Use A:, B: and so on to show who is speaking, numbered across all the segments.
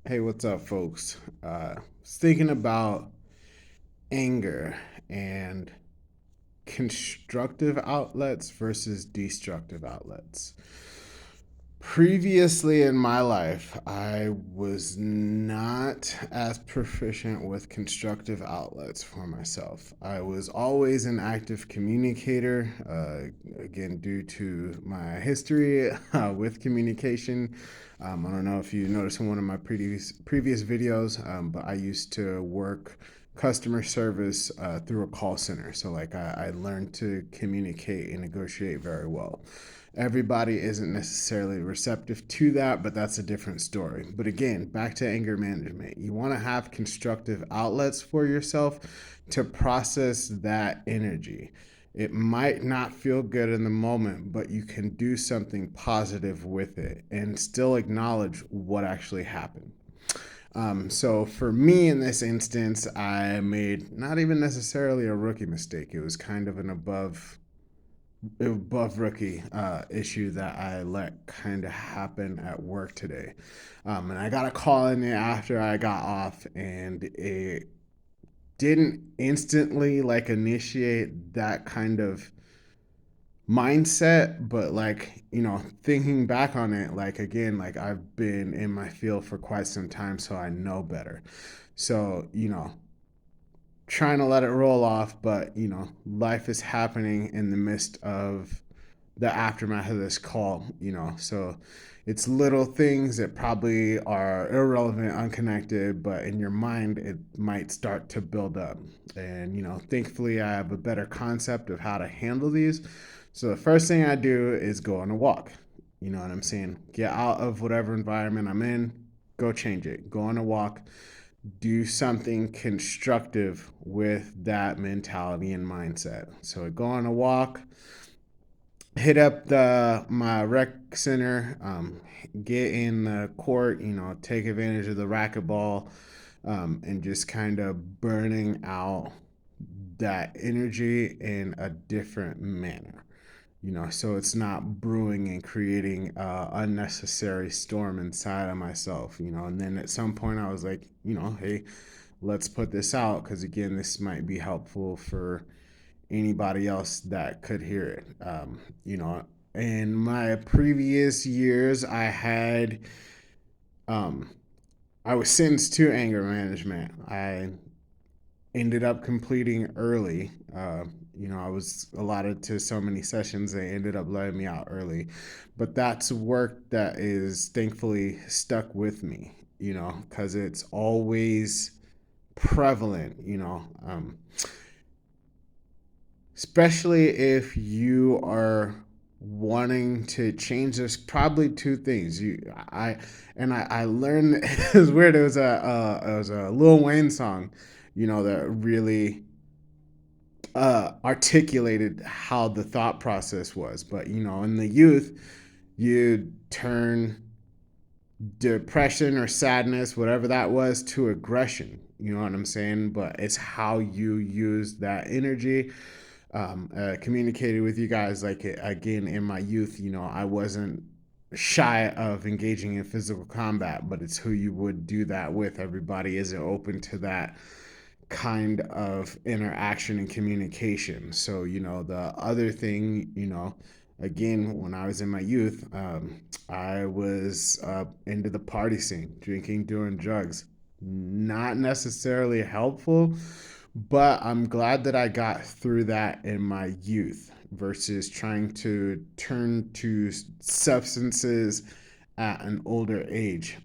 A: Hey, what's up, folks? Was thinking about anger and constructive outlets versus destructive outlets. Previously in my life, I was not as proficient with constructive outlets for myself. I was always an active communicator, again, due to my history with communication. I don't know if you noticed in one of my previous videos, but I used to work customer service through a call center. So, like, I learned to communicate and negotiate very well. Everybody isn't necessarily receptive to that, but that's a different story. But again, back to anger management. You want to have constructive outlets for yourself to process that energy. It might not feel good in the moment, but you can do something positive with it and still acknowledge what actually happened. So for me in this instance, I made not even necessarily a rookie mistake. It was kind of an above rookie issue that I let kind of happen at work today. And I got a call in there after I got off, and it didn't instantly like initiate that kind of mindset, but like, thinking back on it, like, again, like, I've been in my field for quite some time, so I know better. So, trying to let it roll off, but life is happening in the midst of the aftermath of this call, so it's little things that probably are irrelevant, unconnected, but in your mind it might start to build up. And thankfully I have a better concept of how to handle these. So the first thing I do is go on a walk. You know what I'm saying? Get out of whatever environment I'm in, go change it, go on a walk, do something constructive with that mentality and mindset. So I go on a walk, hit up the my rec center, get in the court, take advantage of the racquetball, and just kind of burning out that energy in a different manner. So it's not brewing and creating unnecessary storm inside of myself. And then at some point I was like, hey, let's put this out, because again, this might be helpful for anybody else that could hear it. In my previous years, um, I was sentenced to anger management. I ended up completing early. I was allotted to so many sessions, they ended up letting me out early. But that's work that is thankfully stuck with me, because it's always prevalent, especially if you are wanting to change. There's probably two things I learned. It was weird. It was a Lil Wayne song, that really articulated how the thought process was. But in the youth, you turn depression or sadness, whatever that was, to aggression. You know what I'm saying? But it's how you use that energy. Communicated with you guys, like, again, in my youth, I wasn't shy of engaging in physical combat, but it's who you would do that with. Everybody isn't open to that kind of interaction and communication. So, the other thing, again, when I was in my youth, I was into the party scene, drinking, doing drugs. Not necessarily helpful, but I'm glad that I got through that in my youth versus trying to turn to substances at an older age,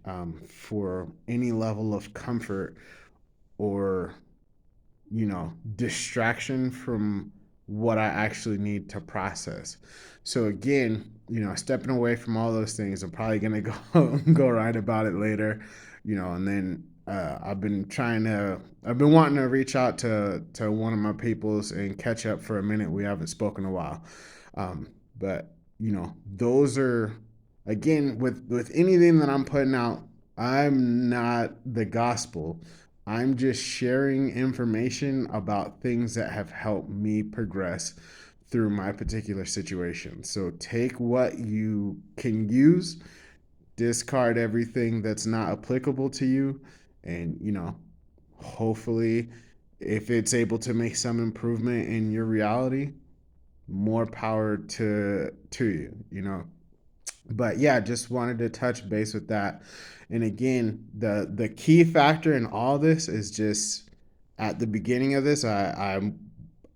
A: for any level of comfort or distraction from what I actually need to process. So again, stepping away from all those things. I'm probably gonna go write about it later, and then I've been wanting to reach out to one of my peoples and catch up for a minute. We haven't spoken a while, but those are, again, with anything that I'm putting out. I'm not the gospel. I'm just sharing information about things that have helped me progress through my particular situation. So take what you can use, discard everything that's not applicable to you, and hopefully, if it's able to make some improvement in your reality, more power to you. But yeah, just wanted to touch base with that. And again, the key factor in all this is just at the beginning of this, I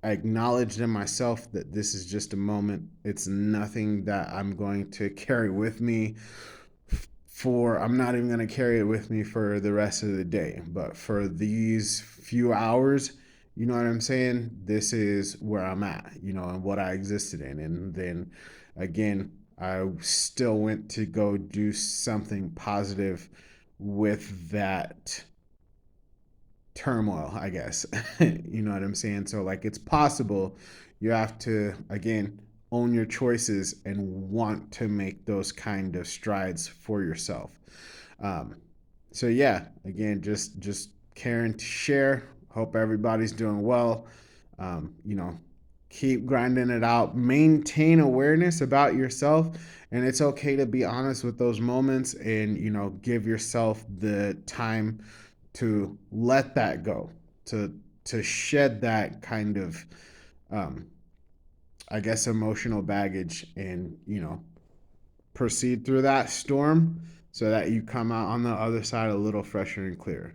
A: acknowledged in myself that this is just a moment. It's nothing that I'm going to carry with me for, I'm not even going to carry it with me for the rest of the day, but for these few hours, you know what I'm saying? This is where I'm at, and what I existed in. And then again, I still went to go do something positive with that turmoil, I guess. You know what I'm saying? So, like, it's possible. You have to, again, own your choices and want to make those kind of strides for yourself. Um, so yeah, again, just caring to share. Hope everybody's doing well. Um, you know, keep grinding it out. Maintain awareness about yourself, and it's okay to be honest with those moments, and give yourself the time to let that go, to shed that kind of, um, I guess, emotional baggage, and proceed through that storm so that you come out on the other side a little fresher and clearer.